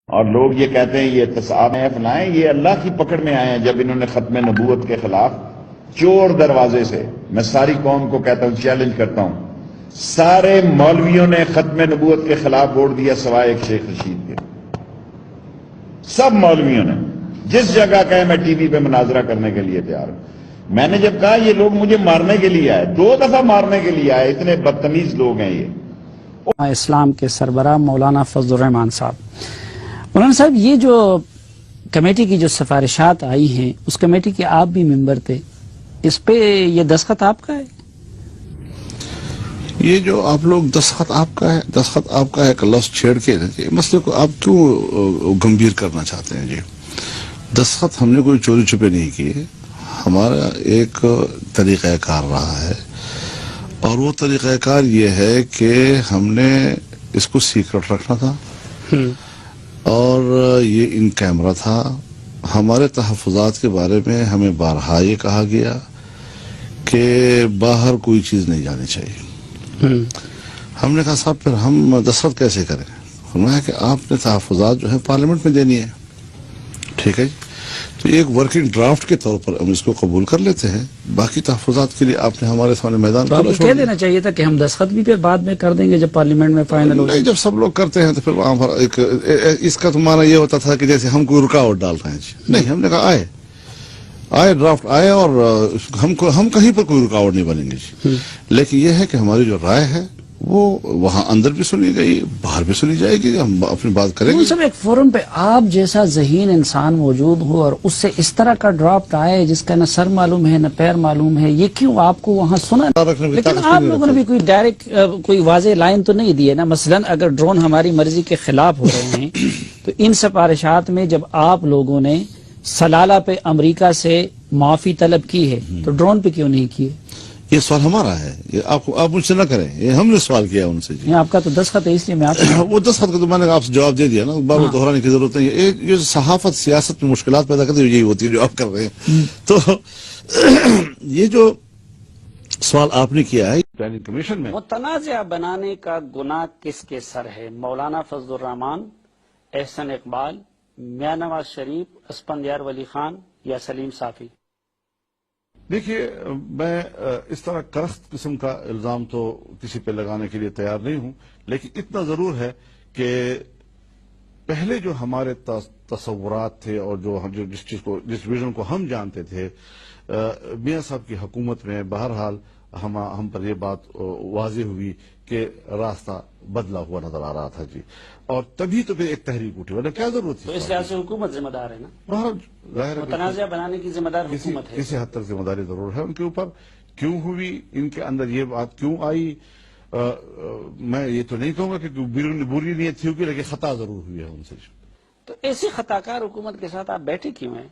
اور لوگ یہ کہتے ہیں یہ تصاویر ہیں فلائیں، یہ اللہ کی پکڑ میں آئے ہیں جب انہوں نے ختم نبوت کے خلاف چور دروازے سے، میں ساری قوم کو کہتا ہوں، چیلنج کرتا ہوں، سارے مولویوں نے ختم نبوت کے خلاف ووٹ دیا سوائے ایک شیخ رشید کے. سب مولویوں نے جس جگہ کہے میں ٹی وی پہ مناظرہ کرنے کے لیے تیار ہوں. میں نے جب کہا یہ لوگ مجھے مارنے کے لیے آئے، 2 دفعہ مارنے کے لیے آئے، اتنے بدتمیز لوگ ہیں یہ. اسلام کے سربراہ مولانا فضل الرحمان صاحب، مولانا صاحب یہ جو کمیٹی کی جو سفارشات آئی ہیں اس کمیٹی کے آپ بھی ممبر تھے، اس پہ یہ دستخط آپ کا ہے؟ یہ جو آپ لوگ دستخط آپ کا ہے کہ لفظ چھیڑ کے مسئلے کو آپ کیوں گمبھیر کرنا چاہتے ہیں؟ جی دستخط ہم نے کوئی چوری چھپے نہیں کیے، ہمارا ایک طریقہ کار رہا ہے، اور وہ طریقہ کار یہ ہے کہ ہم نے اس کو سیکرٹ رکھنا تھا، اور یہ ان کیمرہ تھا. ہمارے تحفظات کے بارے میں ہمیں بارہا یہ کہا گیا کہ باہر کوئی چیز نہیں جانی چاہیے. ہم نے کہا صاحب پھر ہم دستخط کیسے کریں؟ ہم نے کہا کہ آپ نے تحفظات جو ہے پارلیمنٹ میں دینی ہے. ٹھیک ہے جی، تو ایک ورکنگ ڈرافٹ کے طور پر ہم اس کو قبول کر لیتے ہیں، باقی تحفظات کے لیے آپ نے ہمارے سامنے میدان کھلا چھوڑ دینا چاہیے تھا کہ ہم دستخط بھی پھر بعد میں کر دیں گے جب پارلیمنٹ میں فائنل ہو جائے. جب سب لوگ کرتے ہیں تو پھر وہاں پر اس کا تو معنی یہ ہوتا تھا کہ جیسے ہم کوئی رکاوٹ ڈال رہے ہیں. جی نہیں، ہم نے کہا آئے ڈرافٹ آئے، اور ہم کہیں پر کوئی رکاوٹ نہیں بنیں گے. جی لیکن یہ ہے کہ ہماری جو رائے ہے وہ وہاں اندر بھی سنی گئی، باہر بھی سنی جائے گی، ہم اپنی بات کریں گے. سب ایک فورم پہ آپ جیسا ذہین انسان موجود ہو اور اس سے اس طرح کا ڈرافٹ آئے جس کا نہ سر معلوم ہے نہ پیر معلوم ہے، یہ کیوں آپ کو وہاں سنا؟ لیکن آپ لوگوں نے بھی کوئی ڈائریکٹ کوئی واضح لائن تو نہیں دی ہے نا. مثلا اگر ڈرون ہماری مرضی کے خلاف ہو رہے ہیں تو ان سفارشات میں جب آپ لوگوں نے سلالہ پہ امریکہ سے معافی طلب کی ہے تو ڈرون پہ کیوں نہیں کیے؟ یہ سوال ہمارا ہے، یہ آپ مجھ سے نہ کریں، یہ ہم نے سوال کیا ان سے. جی آپ کا تو دستخط ہے، اس لیے میں آپ وہ دستخط کو تو میں نے آپ سے جواب دے دیا نا، بار بار دہرانے کی ضرورت نہیں ہے. یہ صحافت سیاست میں مشکلات پیدا کرتی ہے، یہی ہوتی ہے جو آپ کر رہے ہیں. تو یہ جو سوال آپ نے کیا ہے پلاننگ کمیشن میں، متنازع بنانے کا گناہ کس کے سر ہے؟ مولانا فضل الرحمان، احسن اقبال، میاں نواز شریف، اسفندیار ولی خان یا سلیم صافی؟ دیکھیے میں اس طرح کرخت قسم کا الزام تو کسی پہ لگانے کے لیے تیار نہیں ہوں، لیکن اتنا ضرور ہے کہ پہلے جو ہمارے تصورات تھے اور جس ویژن کو ہم جانتے تھے میاں صاحب کی حکومت میں، بہرحال ہم پر یہ بات واضح ہوئی کہ راستہ بدلا ہوا نظر آ رہا تھا. جی اور تبھی تو پھر ایک تحریک اٹھی، ورنہ کیا ضرورت تھی؟ تو اس لحاظ سے حکومت ذمہ دار ہے نا، ظاہر ہے متنازع بنانے کی ذمہ دار حکومت ہے. کسی حد تک ذمہ داری ضرور ہے ان کے اوپر. کیوں ہوئی، ان کے اندر یہ بات کیوں آئی، میں یہ تو نہیں کہوں گا کہ بری نیت تھی ہوگی، لیکن خطا ضرور ہوئی ہے ان سے. تو ایسی خطا کار حکومت کے ساتھ آپ بیٹھے کیوں ہیں؟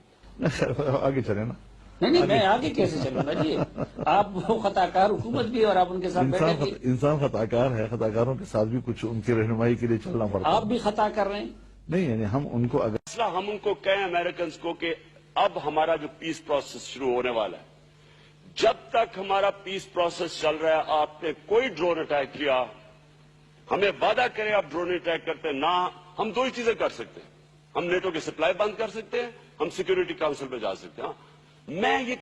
آگے چلے نا. نہیں میں آگے کیسے چلوں گا جی؟ آپ وہ خطا کار حکومت بھی اور آپ ان کے ساتھ بیٹھے. انسان خطا کار ہے، خطا کاروں کے ساتھ بھی کچھ ان کی رہنمائی کے لیے چلنا پڑتا ہے. آپ بھی خطا کر رہے ہیں. نہیں یعنی ہم ان کو اگر ہم ان کو کہیں امریکنز کو کہ اب ہمارا جو پیس پروسیس شروع ہونے والا ہے، جب تک ہمارا پیس پروسیس چل رہا ہے آپ نے کوئی ڈرون اٹیک کیا، ہمیں وعدہ کریں آپ ڈرون اٹیک کرتے نہ. ہم 2 ہی چیزیں کر سکتے ہیں، ہم نیٹو کی سپلائی بند کر سکتے ہیں، ہم سیکیورٹی کاؤنسل پہ جا سکتے ہیں. میں یہ